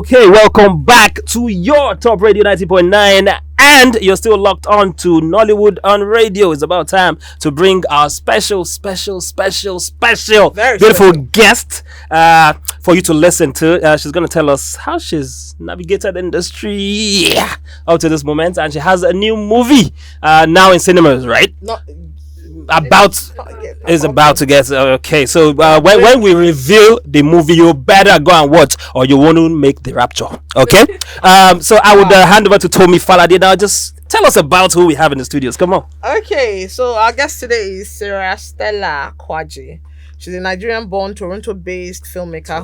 Okay, welcome back to your Top Radio 90.9, and you're still locked on to Nollywood on Radio. It's about time to bring our special, Very beautiful special. guest for you to listen to. She's going to tell us how she's navigated the industry up to this moment, and she has a new movie now in cinemas, right? Not About to get okay. So when we reveal the movie, you better go and watch, or you won't make the rapture. Okay. So I would hand over to Tommy Falade now. Just tell us about who we have in the studios. Come on. Okay, so our guest today is Sarah Stella Kwaji. She's a Nigerian-born, Toronto-based filmmaker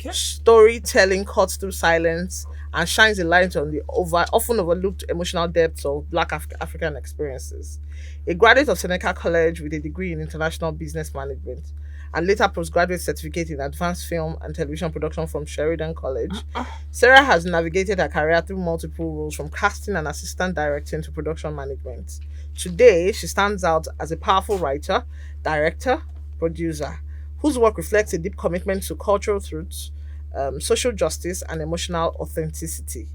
whose storytelling cuts through silence and shines a light on the often overlooked emotional depths of Black African experiences. A graduate of Seneca College with a degree in international business management and later postgraduate certificate in advanced film and television production from Sheridan College, Sarah has navigated her career through multiple roles from casting and assistant directing to production management. Today, she stands out as a powerful writer, director, producer, whose work reflects a deep commitment to cultural truths, social justice, and emotional authenticity.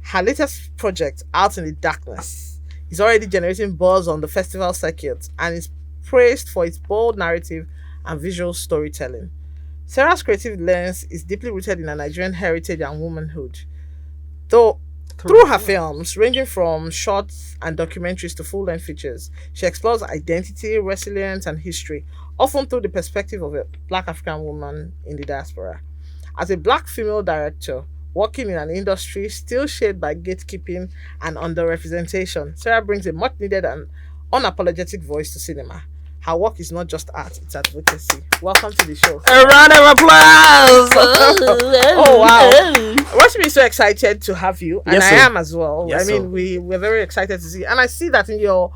Her latest project, Out in the Darkness, is already generating buzz on the festival circuit and is praised for its bold narrative and visual storytelling. Sarah's creative lens is deeply rooted in her Nigerian heritage and womanhood. Though through her films, ranging from shorts and documentaries to full-length features, she explores identity, resilience, and history, often through the perspective of a Black African woman in the diaspora. As a Black female director, working in an industry still shaped by gatekeeping and underrepresentation, Sarah brings a much-needed and unapologetic voice to cinema. Her work is not just art, it's advocacy. Welcome to the show. A round of applause! Oh, wow. We're so excited to have you, and Yes, I sir. am as well. Yes, I mean, we're very excited to see, and I see that in your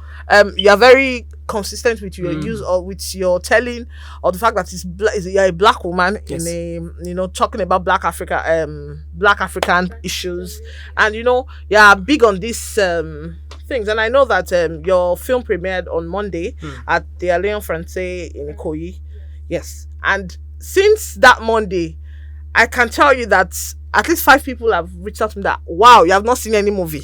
you are very consistent with your use or with your telling of the fact that you're a Black woman Yes. in a talking about Black African issues, and you're big on these things. And I know that your film premiered on Monday at the Alliance Française in Ikoyi. Yes, and since that Monday, I can tell you that at least 5 people have reached out to me that, wow, you have not seen any movie.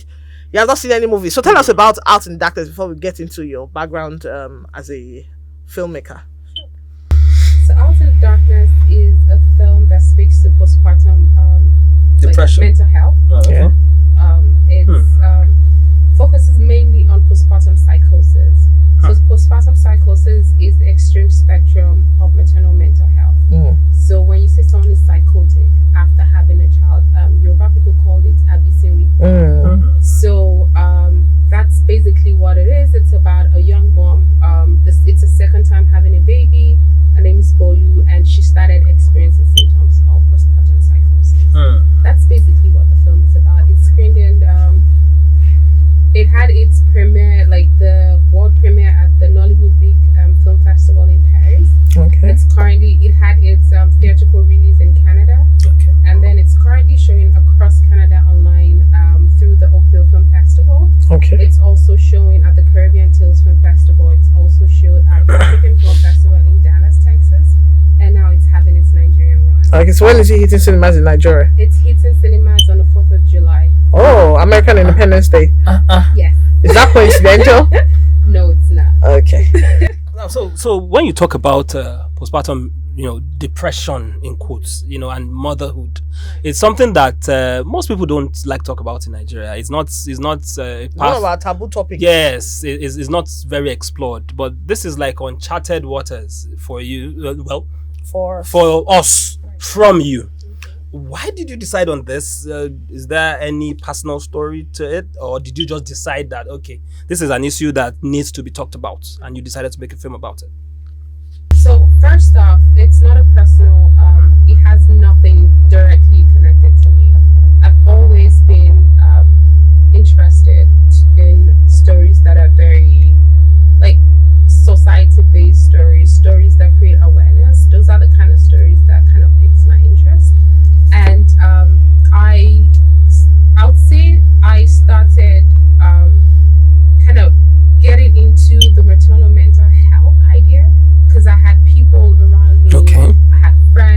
You have not seen any movie. So tell us about Out in the Darkness before we get into your background as a filmmaker. So Out in the Darkness is a film that speaks to postpartum Depression. mental health. Oh, okay. It focuses mainly on postpartum psychosis. So postpartum psychosis is the extreme spectrum of maternal mental health. So when you say someone is psychotic after having a child, Yoruba people call it abisinwi. So that's basically what it is. It's about a young mom. It's a second time having a baby. Her name is Bolu, and she started experiencing symptoms of postpartum psychosis. That's basically what the film is about. It's screened in. It had its premiere, like the world premiere at the Nollywood Big Film Festival in Paris. Okay. It had its theatrical release in Canada. Okay. And then it's currently showing across Canada online through the Oakville Film Festival. Okay. It's also showing at the Caribbean Tales Film Festival. It's also showed at the African Film Festival in Dallas, Texas. And now it's having its Nigerian run. Okay, so when is it hitting cinemas in Nigeria? It's hitting cinemas on the 4th of July. Oh, American Independence Day. Yes. Is that coincidental? No, it's not. Okay. Now, so when you talk about postpartum, depression in quotes, and motherhood, it's something that most people don't like talk about in Nigeria. It's not One of our taboo topics. Yes, it's not very explored, but this is like uncharted waters for you. For us, from you. Why did you decide on this? Is there any personal story to it, or did you just decide that, okay, this is an issue that needs to be talked about, and you decided to make a film about it? So first off, it's not a personal, it has nothing directly connected to me. I've always been interested in stories that are very, like, society-based stories that create awareness. Those are the kind of stories that kind of piques my interest. And I would say I started kind of getting into the maternal mental health idea because I had people around me. Okay. I had friends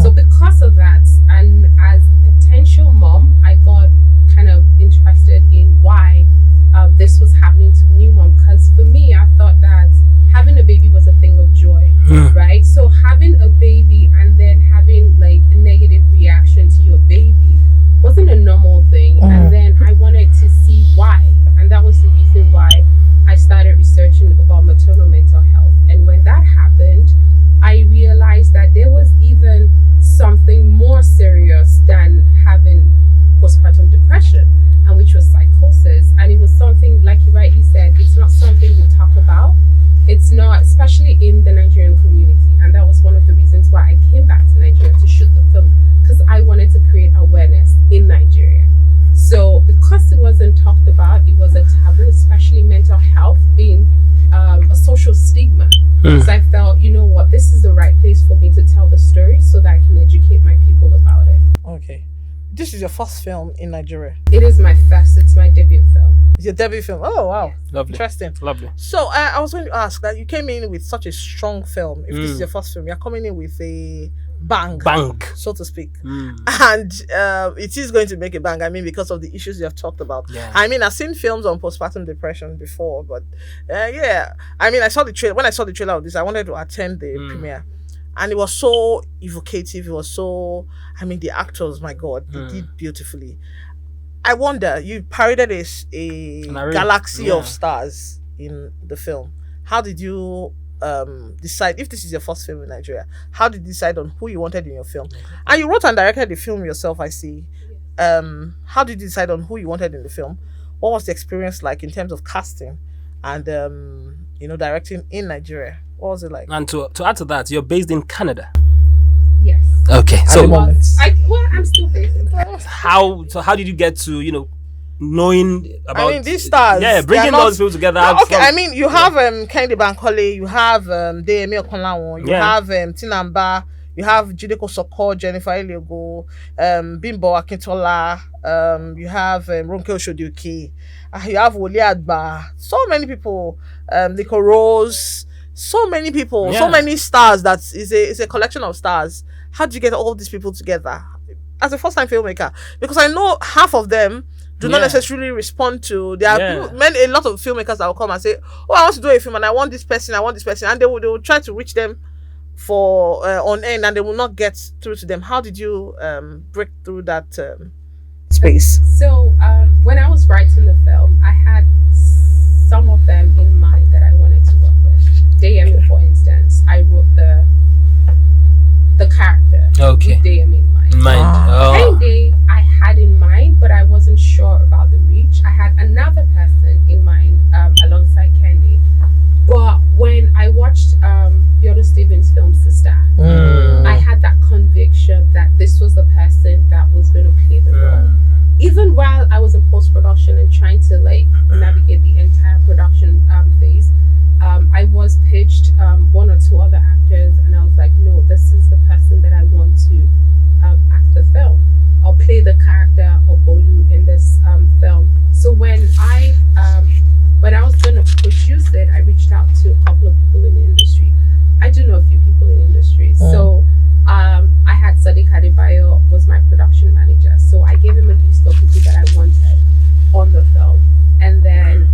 So because of that, and as a potential mom, I got kind of interested in why this was happening to new mom. Because for me, I thought that having a baby was a thing of joy, right? So having a baby and then having like a negative reaction to your baby wasn't a normal thing. And then I wanted to see why, and that was the reason why I started researching about maternal mental health. And when that happened, I realized that there was even something more serious than having postpartum depression, and which was psychosis. And it was something, like you rightly said, it's not something we talk about. It's not, especially in the Nigerian community. And that was one of the reasons why I came back to Nigeria to shoot the film, because I wanted to create awareness in Nigeria. So because it wasn't talked about, it was a taboo, especially mental health being a social stigma. So I felt, you know what, this is the right place for me to tell the story so that I can educate my people about it. Okay. This is your first film in Nigeria. It is my first, it's my debut film. It's your debut film. Oh, wow. Yes. Lovely. Interesting. Lovely. So I was going to ask that you came in with such a strong film. If this is your first film, you're coming in with a bang, so to speak. And it is going to make a bang. I mean, because of the issues you have talked about. Yeah. I mean, I've seen films on postpartum depression before, but yeah. I mean, I saw the trailer. When I saw the trailer of this, I wanted to attend the premiere. And it was so evocative. It was so, I mean, the actors, my God, they did beautifully. I wonder, you paraded a galaxy of stars in the film. How did you decide, if this is your first film in Nigeria, how did you decide on who you wanted in your film? And you wrote and directed the film yourself, I see. How did you decide on who you wanted in the film? What was the experience like in terms of casting and, directing in Nigeria? What was it like? And to add to that, you're based in Canada. Yes. Okay. So I'm still based in Canada. how did you get to, knowing about, I mean, these stars, bringing those people together? Okay, I mean, you have Kehinde Bankole, you have Deyemi Okonlawon, you have Tinamba, you have Jideko Soko, Jennifer Eliogo, Bimbo Akintola, you have Ronke Oshodiuki, you have Wole Agba, so many people, Nico Rose, so many people, so many stars. That is a collection of stars. How do you get all these people together as a first-time filmmaker? Because I know half of them do not necessarily respond to. There are a lot of filmmakers that will come and say, "Oh, I want to do a film and I want this person, and they will try to reach them for on end, and they will not get through to them. How did you break through that space? So when I was writing the film, I had some of them in mind that I wanted to work with. Deyemi, for instance, I wrote the character with Deyemi in mind. Kehinde I had in mind, but I wasn't sure about the reach. I had another person in mind alongside Kehinde. But when I watched Biodo Stevens' film Sister, I had that conviction that this was the person that was going to play the role. Even while I was in post-production and trying to navigate the entire production phase, I was pitched one or two other actors, and I was like, no, this is the person that I want to act the film or play the character of Bolu in this film. So when I was going to produce it, I reached out to a couple of people in the industry. I do know a few people in the industry. So I had Sadiq Adebayo was my production manager. So I gave him a list of people that I wanted on the film. And then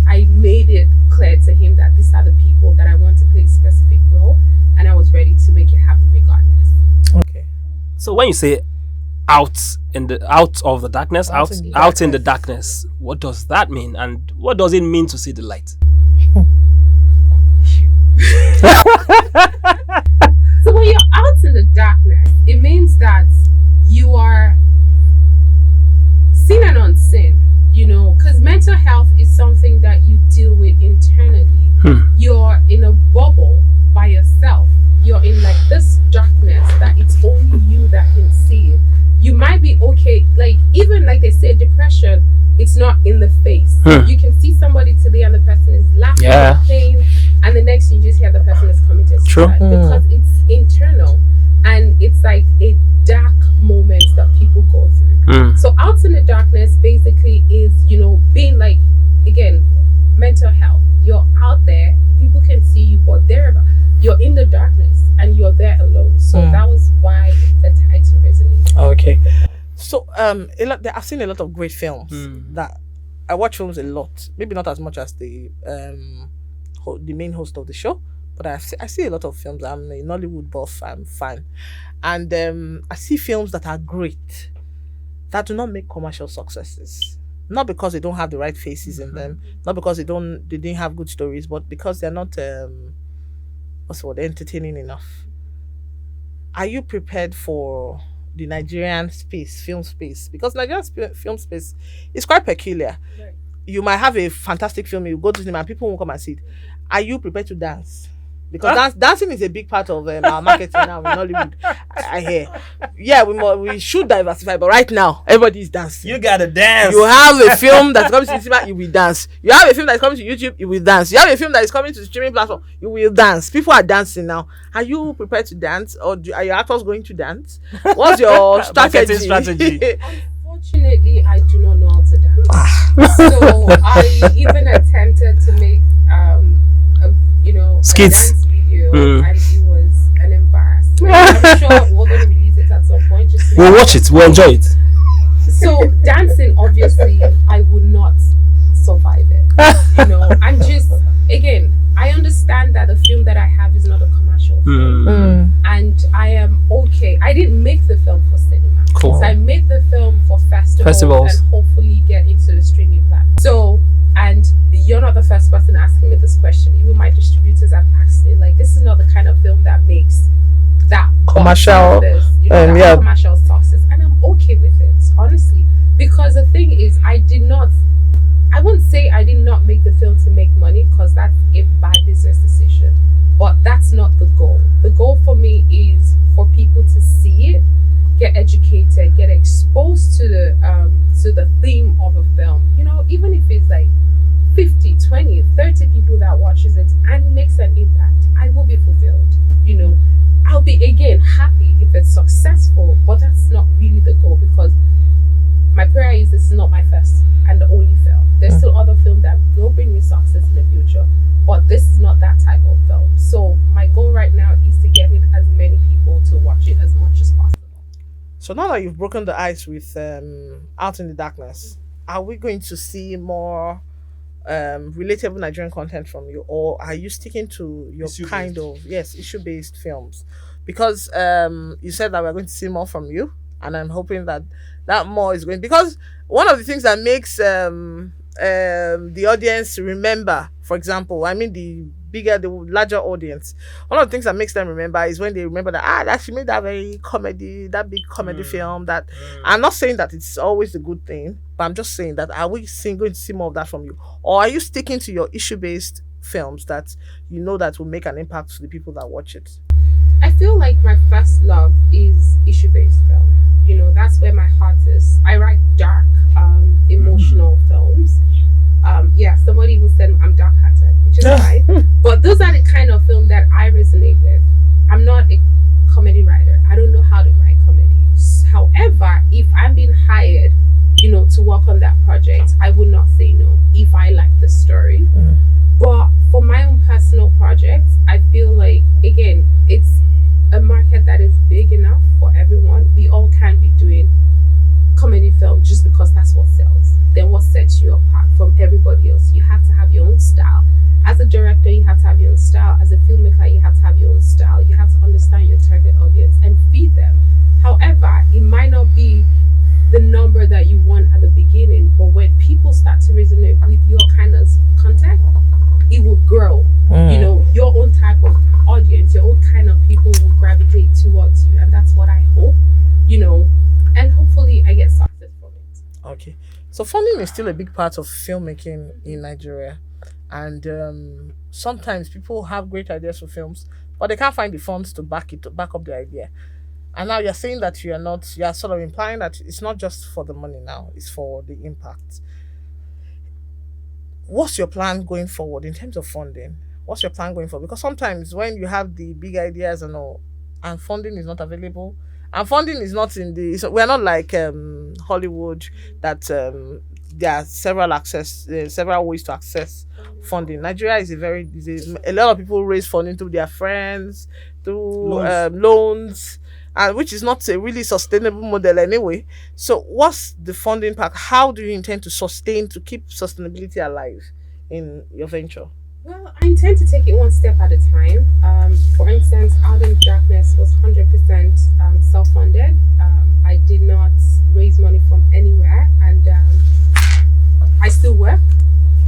I made it clear to him that these are the people that I want to play a specific role. And I was ready to make it happen regardless. Okay. So when you say out in the darkness, what does that mean, and what does it mean to see the light? So when you're out in the darkness, it means that you are seen and unseen, because mental health is something that you deal with internally. You're in a bubble by yourself. You're in this darkness that it's only you that can see it. You might be okay, even they say depression, it's not in the face. You can see somebody today and the person is laughing and playing, and the next you just hear the person is committed suicide because it's internal, and it's like a dark moment that people go through. So out in the darkness basically is being again, mental health. You're out there, people can see you, but you're in the darkness and you're there alone. So that was one So I've seen a lot of great films that I watch films a lot. Maybe not as much as the main host of the show, but I see a lot of films. I'm a Nollywood buff. I'm fan, and I see films that are great that do not make commercial successes. Not because they don't have the right faces in them, not because they didn't have good stories, but because they're not entertaining enough. Are you prepared for the Nigerian film space? Because Nigerian film space is quite peculiar. Right. You might have a fantastic film, you go to cinema and people won't come and see it. Are you prepared to dance? Because dancing is a big part of our marketing now in Hollywood. I hear. Yeah, we should diversify, but right now everybody is dancing. You gotta dance. You have a film that's coming to cinema, you will dance. You have a film that's coming to YouTube, you will dance. You have a film that is coming to the streaming platform, you will dance. People are dancing now. Are you prepared to dance, or are your actors going to dance? What's your strategy? Unfortunately, I do not know how to dance. So I even attempted to make skits video, and it was an embarrassment. I'm sure we're going to release it at some point. We'll watch it. We'll enjoy it. So dancing, obviously, I would not survive it. I'm just, again, I understand that the film that I have is not a commercial film, and I am okay. I didn't make the film for cinema. Cool. So I made the film for festivals and hopefully get into the streaming platform. So, and you're not the first person asking me this question. Even my distributors have asked me, like, this is not the kind of film that makes that commercial, commercial success, and I'm okay with it, honestly, because the thing is, I wouldn't say I did not make the film to make money, because that's a bad business decision, but that's not the goal. The goal for me is for people to see it, get educated, get exposed to the theme of a film, even if it's like 50, 20, 30 people that watches it and it makes an impact, I will be fulfilled. I'll be, again, happy if it's successful, but that's not really the goal, because my prayer is this is not my first and the only film. There's still other films that will bring me success in the future, but this is not that type of film. So my goal right now is to get in as many people to watch it as much as possible. So now that you've broken the ice with Out in the Darkness, are we going to see more relatable Nigerian content from you, or are you sticking to your issue-based films? Because you said that we're going to see more from you, and I'm hoping that more is going, because one of the things that makes the audience remember, for example, the larger audience, one of the things that makes them remember is when they remember that she made that big comedy film. That I'm not saying that it's always a good thing, but I'm just saying that are we going to see more of that from you, or are you sticking to your issue-based films that that will make an impact to the people that watch it? I feel like my first love is issue-based film. That's where my heart is. I write dark, emotional films. Somebody who said I'm dark-hearted, which is fine. But those are the kind of film that I resonate with. I'm not a comedy writer. I don't know how to write comedies. However, if I'm being hired, to work on that project, I would not say no if I like the story. But for my own personal projects, I feel like, again, it's a market that is big enough for everyone. We all can be doing comedy film just because that's what sells. Then what sets you apart from everybody else? You have to have your own style. As a director, you have to have your own style. As a filmmaker, you have to have your own style. You have to understand your target audience and feed them. However, it might not be the number that you want at the beginning, but when people start to resonate with your kind of content, it will grow. Your own type of audience, your own kind of people will gravitate towards you, and that's what I hope, and hopefully I get success from it. Okay, so funding is still a big part of filmmaking in Nigeria, and sometimes people have great ideas for films, but they can't find the funds to back up the idea. And now you're saying that you're sort of implying that it's not just for the money now, it's for the impact. What's your plan going forward in terms of funding? What's your plan going forward? Because sometimes when you have the big ideas and all, and funding is not available, and funding is not we're not like Hollywood that there are several ways to access funding. Nigeria is a lot of people raise funding through their friends, through loans, and which is not a really sustainable model anyway. So what's the funding part? How do you intend to sustain, to keep sustainability alive in your venture? Well, I intend to take it one step at a time. For instance, Out in Darkness was 100% self-funded. I did not raise money from anywhere, and I still work.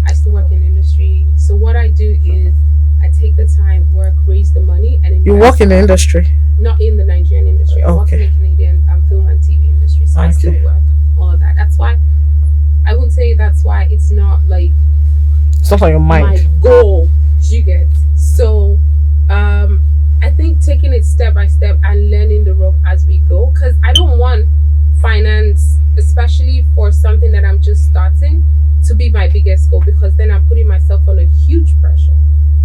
I still work in industry. So what I do is I take the time, work, raise the money, and invest. You work in the industry? Not in the Nigerian industry. I work in the Canadian film and TV industry. So I still work, all of that. That's why I wouldn't say that's why it's not like stuff on your mind. My goal, you get. So I think taking it step by step and learning the rope as we go, because I don't want finance, especially for something that I'm just starting, to be my biggest goal, because then I'm putting myself under huge pressure.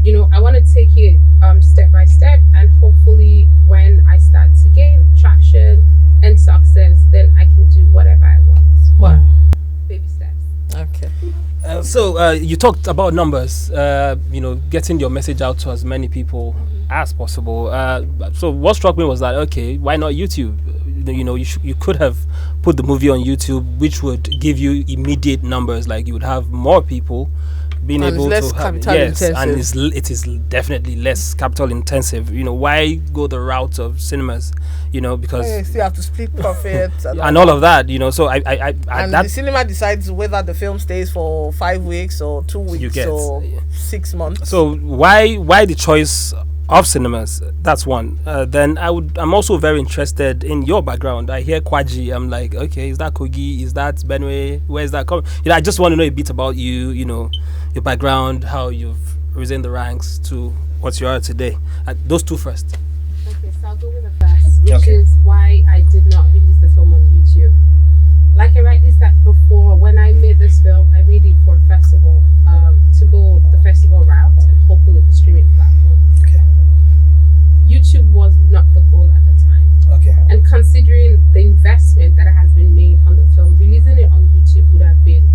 You know, I want to take it step by step, and hopefully when I start to gain traction and success, then I can do whatever I want. But baby steps. Okay. So you talked about numbers, getting your message out to as many people as possible. So what struck me was that, okay, why not YouTube? You could have put the movie on YouTube, which would give you immediate numbers. Like you would have more people being and able it's less to have, capital intensive. And it is definitely less capital intensive. Why go the route of cinemas? Because you still have to split profits and all of that. So I and the cinema decides whether the film stays for 5 weeks or 2 weeks or 6 months. So why the choice of cinemas? That's one. Then I'm also very interested in your background. I hear Kwaji. I'm like, okay, is that Kogi? Is that Benue? Where is that coming? I just want to know a bit about you. Your background, how you've risen the ranks to what you are today. Those two first. Okay, so I'll go with the first, which is why I did not release the film on YouTube. Like I rightly said before, when I made this film, I made it for a festival, to go the festival route and hopefully the streaming platform. Okay. YouTube was not the goal at the time. Okay. And considering the investment that has been made on the film, releasing it on YouTube would have been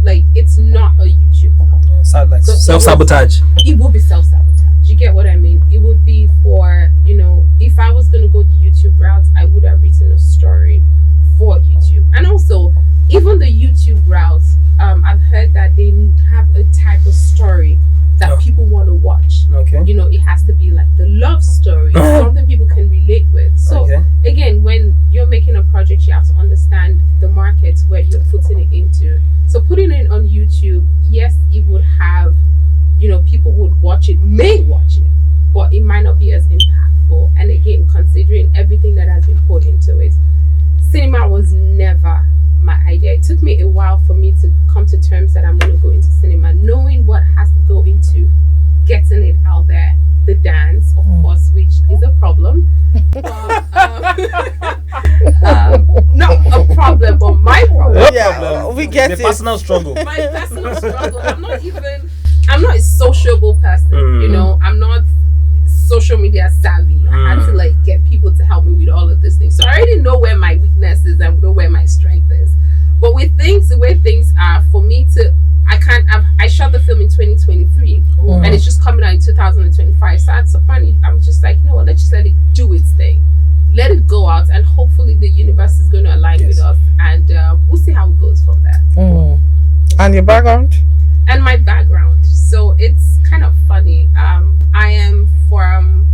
like, it's not a YouTube film. Yeah, self-sabotage. It would be self-sabotage. You get what I mean? It would be for, if I was going to go the YouTube route, I would have written a story for YouTube. And also, even the YouTube route, I've heard that they have a type of story that people want to watch. Okay. It has to be like the love story, something people can relate with. So again, when you're making a project, you have to understand the market where you're putting it into. So putting it on YouTube, yes, it would have, people would watch it, may watch it, but it might not be as impactful. And again, considering everything that has been put into it, cinema was never my idea. It took me a while for me to come to terms that I'm going to go into cinema, knowing what has to go into getting it out there. The dance, of course, which is a problem. Not a problem, but my problem. Yeah, we get the it. Personal struggle. My personal struggle. I'm not a sociable person. I'm not social media savvy. I had to get people to help me with all of these things. So I already know where my weakness is and know where my strength is. But with things, the way things are, for me to, I shot the film in 2023 and it's just coming out in 2025. So at some point, I'm just like, let's just let it do its thing. Let it go out, and hopefully the universe is going to align with us, and we'll see how it goes from there. And your background? And my background. So it's kind of funny. I am from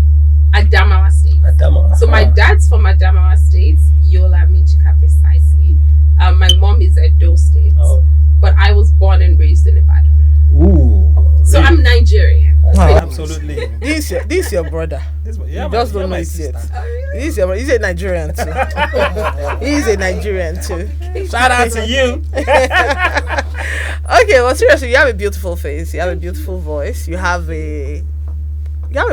Adamawa State. So my dad's from Adamawa State, Yola Minchika precisely. My mom is Edo State. But I was born and raised in Ibadan. So really? I'm Nigerian. Absolutely. This is your brother. You just don't know it yet. Oh, really? He's a Nigerian too. He's a Nigerian too. Shout out to you. Okay, well, seriously, you have a beautiful face. You have a beautiful voice. You have a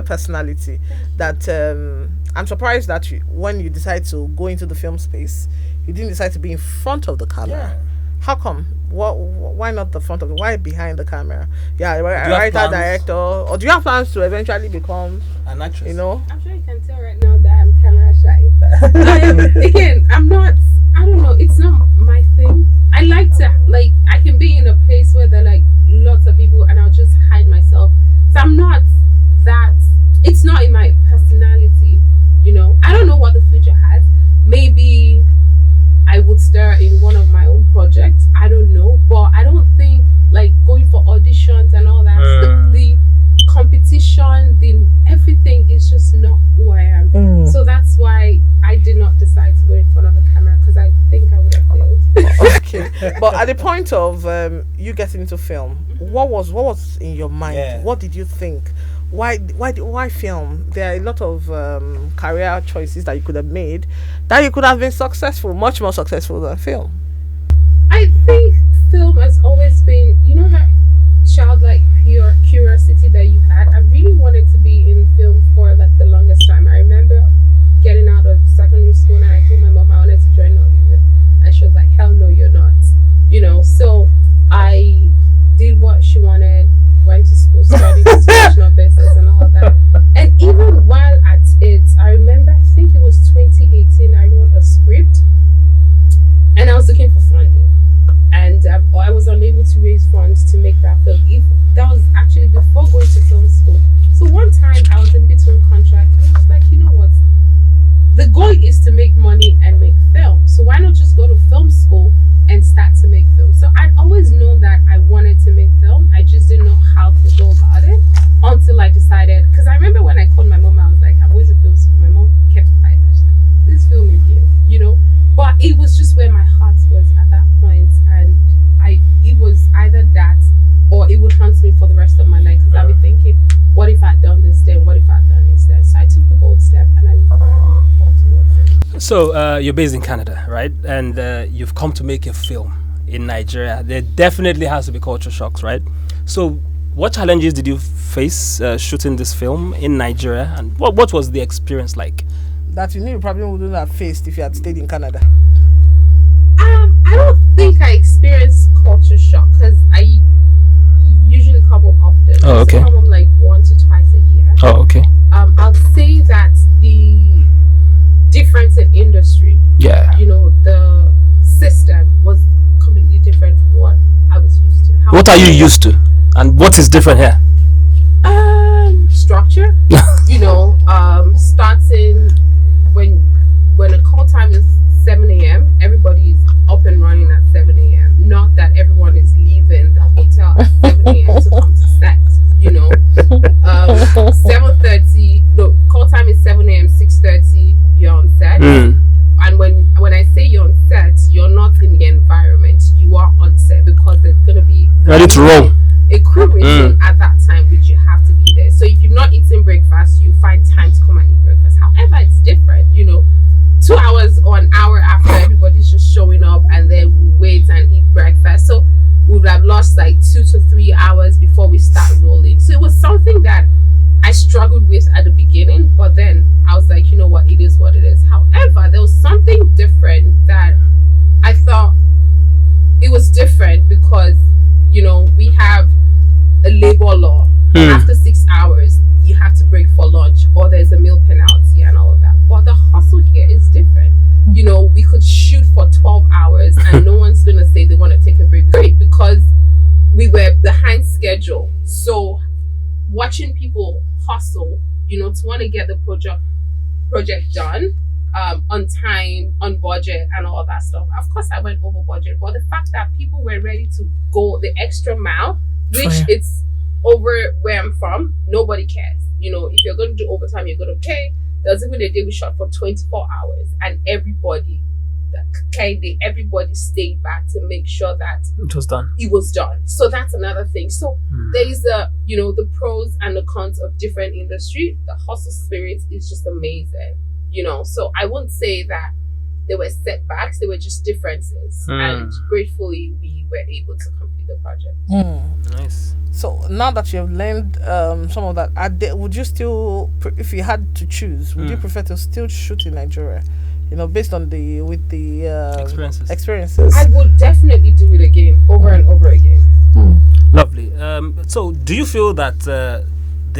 personality that I'm surprised that when you decide to go into the film space, you didn't decide to be in front of the camera. Yeah. How come? Why not the front of it? Why behind the camera? Yeah, writer, director, or do you have plans to eventually become an actress? I'm sure you can tell right now that I'm camera shy. I'm not. I don't know. It's not my thing. I like to I can be in a place where there are lots of people, and I'll just hide myself. So I'm not that. It's not in my personality. I But at the point of you getting into film, what was in your mind? Yeah. What did you think? Why film? There are a lot of career choices that you could have made that you could have been successful, much more successful than film. I think film has always been, that childlike pure curiosity that you had. I really wanted to be in film for like the longest time. I remember getting out of secondary school and I told my mom I wanted to join Nollywood, and she was like, "Hell no, you're not." So I did what she wanted, went to school, studied international business and all of that. And even while at it, I remember, I think it was 2018, I wrote a script and I was looking for funding. And I was unable to raise funds to make that film. That was actually before going to film school. So one time I was in between contract and I was like, you know what? The goal is to make money and make film. So why not just go to film school and start to make film? So I'd always known that I wanted to make film. I just didn't know how to go about it until I decided. Because I remember when I called my mom, I was like, I'm going to film school. My mom kept quiet. She's like, please film again, But it was just where my heart was at that point, and it was either that or it would haunt me for the rest of my life, because I'd be thinking, what if I'd done this then? What if I'd done this then? So I took the bold step and I walked towards it. So you're based in Canada, right? And you've come to make a film in Nigeria. There definitely has to be culture shocks, right? So what challenges did you face shooting this film in Nigeria, and what was the experience like? That you probably wouldn't have faced if you had stayed in Canada. I don't think I experienced culture shock because I usually come up often. Oh, okay. I come up like 1 to twice a year. Oh, okay. I'll say that the difference in industry, Yeah. The system was completely different from what I was used to. What are you used to, and what is different here? Structure. Starting when the call time is 7 a.m., everybody is up and running at 7 a.m. Not that everyone is leaving the hotel at 7 a.m. to come to set. 7:30. No, call time is 7 a.m. 6:30. You're on set. And when I say you're on set, you're not in the environment. You are on set because there's gonna be ready to roll. A crew meeting at that time, which you have to be there. So if you've not eaten breakfast, you find time to come and eat breakfast. However, it's different, 2 hours or an hour after, everybody's just showing up, and then we'll wait and eat breakfast. So we would have lost like 2 to 3 hours before we start rolling. So it was something that I struggled with at the beginning, but then I was like, you know what, it is what it is. However, there was something different that I thought it was different because we have a labor law. After 6 hours, you have to break for lunch, or there's a meal penalty and all of that. But the hustle here is different. We could shoot for 12 hours and no one's gonna say they want to take a break because we were behind schedule. So watching people hustle, to want to get the project done on time, on budget, and all that stuff. Of course, I went over budget, but the fact that people were ready to go the extra mile, which it's over where I'm from, nobody cares. If you're going to do overtime, you're going to pay. There was even a day we shot for 24 hours, and everybody stayed back to make sure that it was done. So that's another thing. So there is the pros and the cons of different industry. The hustle spirit is just amazing. So I wouldn't say that there were setbacks, there were just differences. And gratefully we were able to complete the project. Nice. So now that you have learned some of that, would you still, if you had to choose, would you prefer to still shoot in Nigeria? Based on the experiences. I would definitely do it again, over and over again. Lovely. So do you feel that the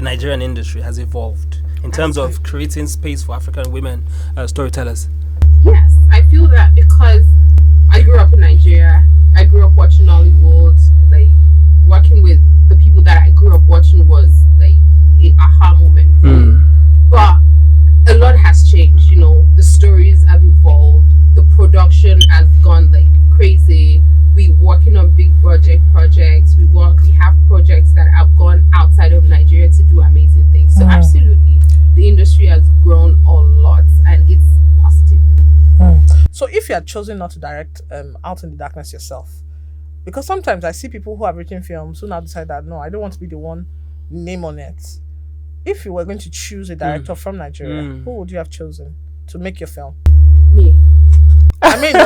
Nigerian industry has evolved in terms of creating space for African women storytellers? Yes, I feel that because I grew up in Nigeria. I grew up watching Nollywood. Like, working with the people that I grew up watching was like an aha moment. But a lot has changed. The stories have evolved. The production has gone like crazy. We working on big projects. We have projects that have gone outside of Nigeria to do amazing things. So absolutely, the industry has grown a lot, and it's positive. So So if you had chosen not to direct Out in the Darkness yourself, because sometimes I see people who have written films who now decide that no, I don't want to be the one name on it. If you were going to choose a director from Nigeria, who would you have chosen to make your film? Me. I mean,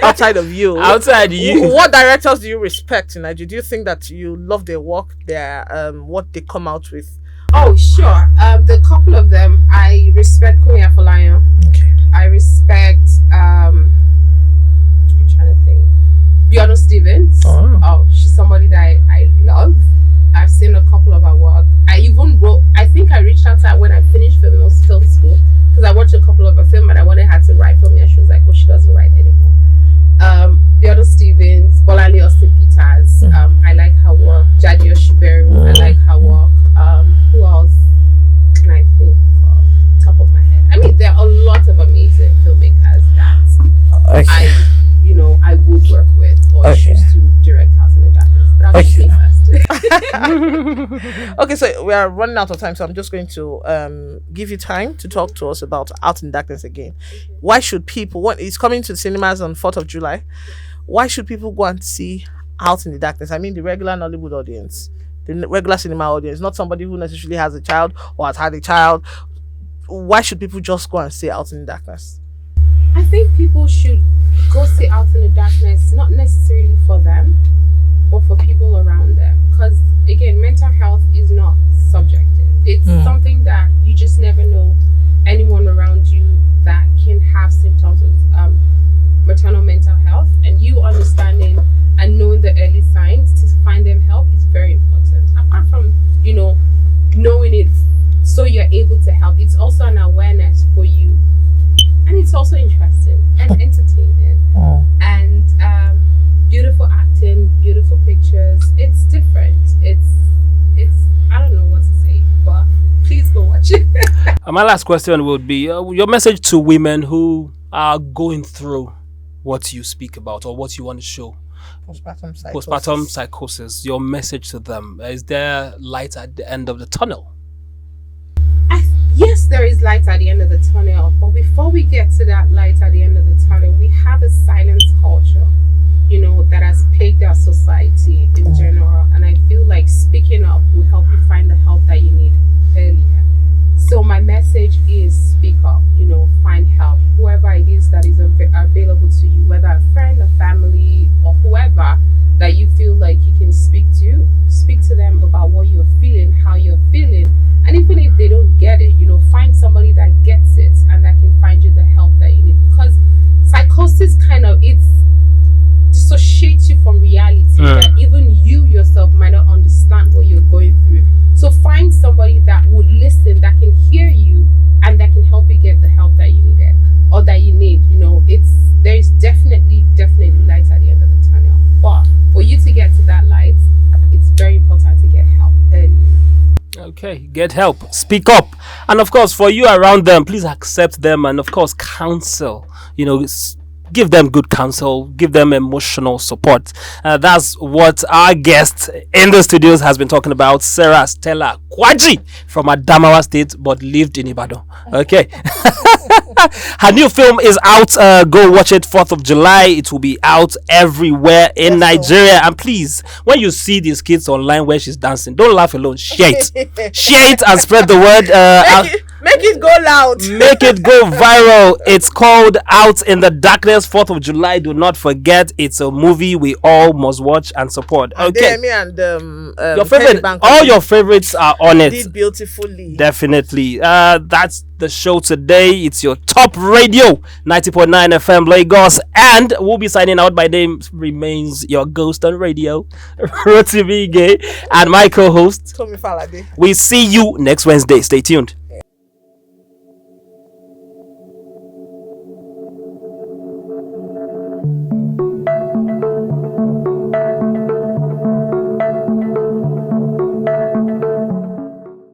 outside of you. Outside you. What directors do you respect in Nigeria? Do you think that you love their work, their what they come out with? Oh, sure. The couple of them, I respect Kumi Afolayan. Okay. I respect, I'm trying to think, Biono Stevens. Oh, she's somebody that I love. I've seen a couple of her work. I think I reached out to her when I finished film school, because I watched a couple of her film and I wanted her to write for me, and she was like, oh, she doesn't write anymore. Biono Stevens, Bolale Austin Peters, I like her work. Jadi Oshiberu, I like her work. Who else can I think of? Top of my head. I mean, there are a lot of amazing filmmakers that I would work with or choose to direct House in the Darkness. But I'll choose me first. Okay, so we are running out of time, so I'm just going to give you time to talk to us about Out in the Darkness again. Why should people, when it's coming to the cinemas on 4th of July, why should people go and see Out in the Darkness? I mean, the regular Nollywood audience, the regular cinema audience, not somebody who necessarily has a child or has had a child. Why should people just go and see Out in the Darkness? I think people should go see Out in the Darkness, not necessarily for them, but for people around them. Because, again, mental health is not subjective. It's something that you just never know anyone around you that can have symptoms of maternal mental health. And you understanding and knowing the early signs to find them help is very important. Apart from, knowing it so you're able to help, it's also an awareness for you. And it's also interesting and entertaining. And beautiful acting, beautiful pictures. It's different. It's I don't know what to say, but please go watch it. My last question would be your message to women who are going through what you speak about or what you want to show. Postpartum psychosis. Your message to them. Is there light at the end of the tunnel? Yes, there is light at the end of the tunnel, but before we get to that light at the end of the tunnel, we have a silence culture, that has plagued our society in general. And I feel like speaking up will help you find the help that you need earlier. So my message is speak up, find help. Whoever it is that is available to you, whether a friend, a family, or whoever that you feel like you can speak to them about what you're feeling, how you're feeling. And even if they don't get it, find somebody that gets it and that can find you the help that you need. Because psychosis it dissociates you from reality, that even you yourself might not understand what you're going through. So find somebody that would listen, that can hear you, and that can help you get the help that you needed or that you need. There's definitely light at the end of the tunnel. But for you to get to that light, it's very important to get help early. Okay, get help, speak up, and of course for you around them, please accept them and of course counsel, give them good counsel, give them emotional support. That's what our guest in the studios has been talking about, Sarah Stella Kwaji from Adamawa State but lived in Ibadan. Okay. Her new film is out. Go watch it 4th of July. It will be out everywhere in Nigeria. And please, when you see these kids online where she's dancing, don't laugh alone. Share it. Share it and spread the word. Make it go loud. Make it go viral. It's called Out in the Darkness, 4th of July. Do not forget, it's a movie we all must watch and support. Okay. And your favorite, all your favorites are on it. Did beautifully. Definitely. That's the show today. It's your top radio, 90.9 FM Lagos. And we'll be signing out. My name remains your ghost on radio, Rotimi Gay, and my co-host, Tomi Falade. We see you next Wednesday. Stay tuned.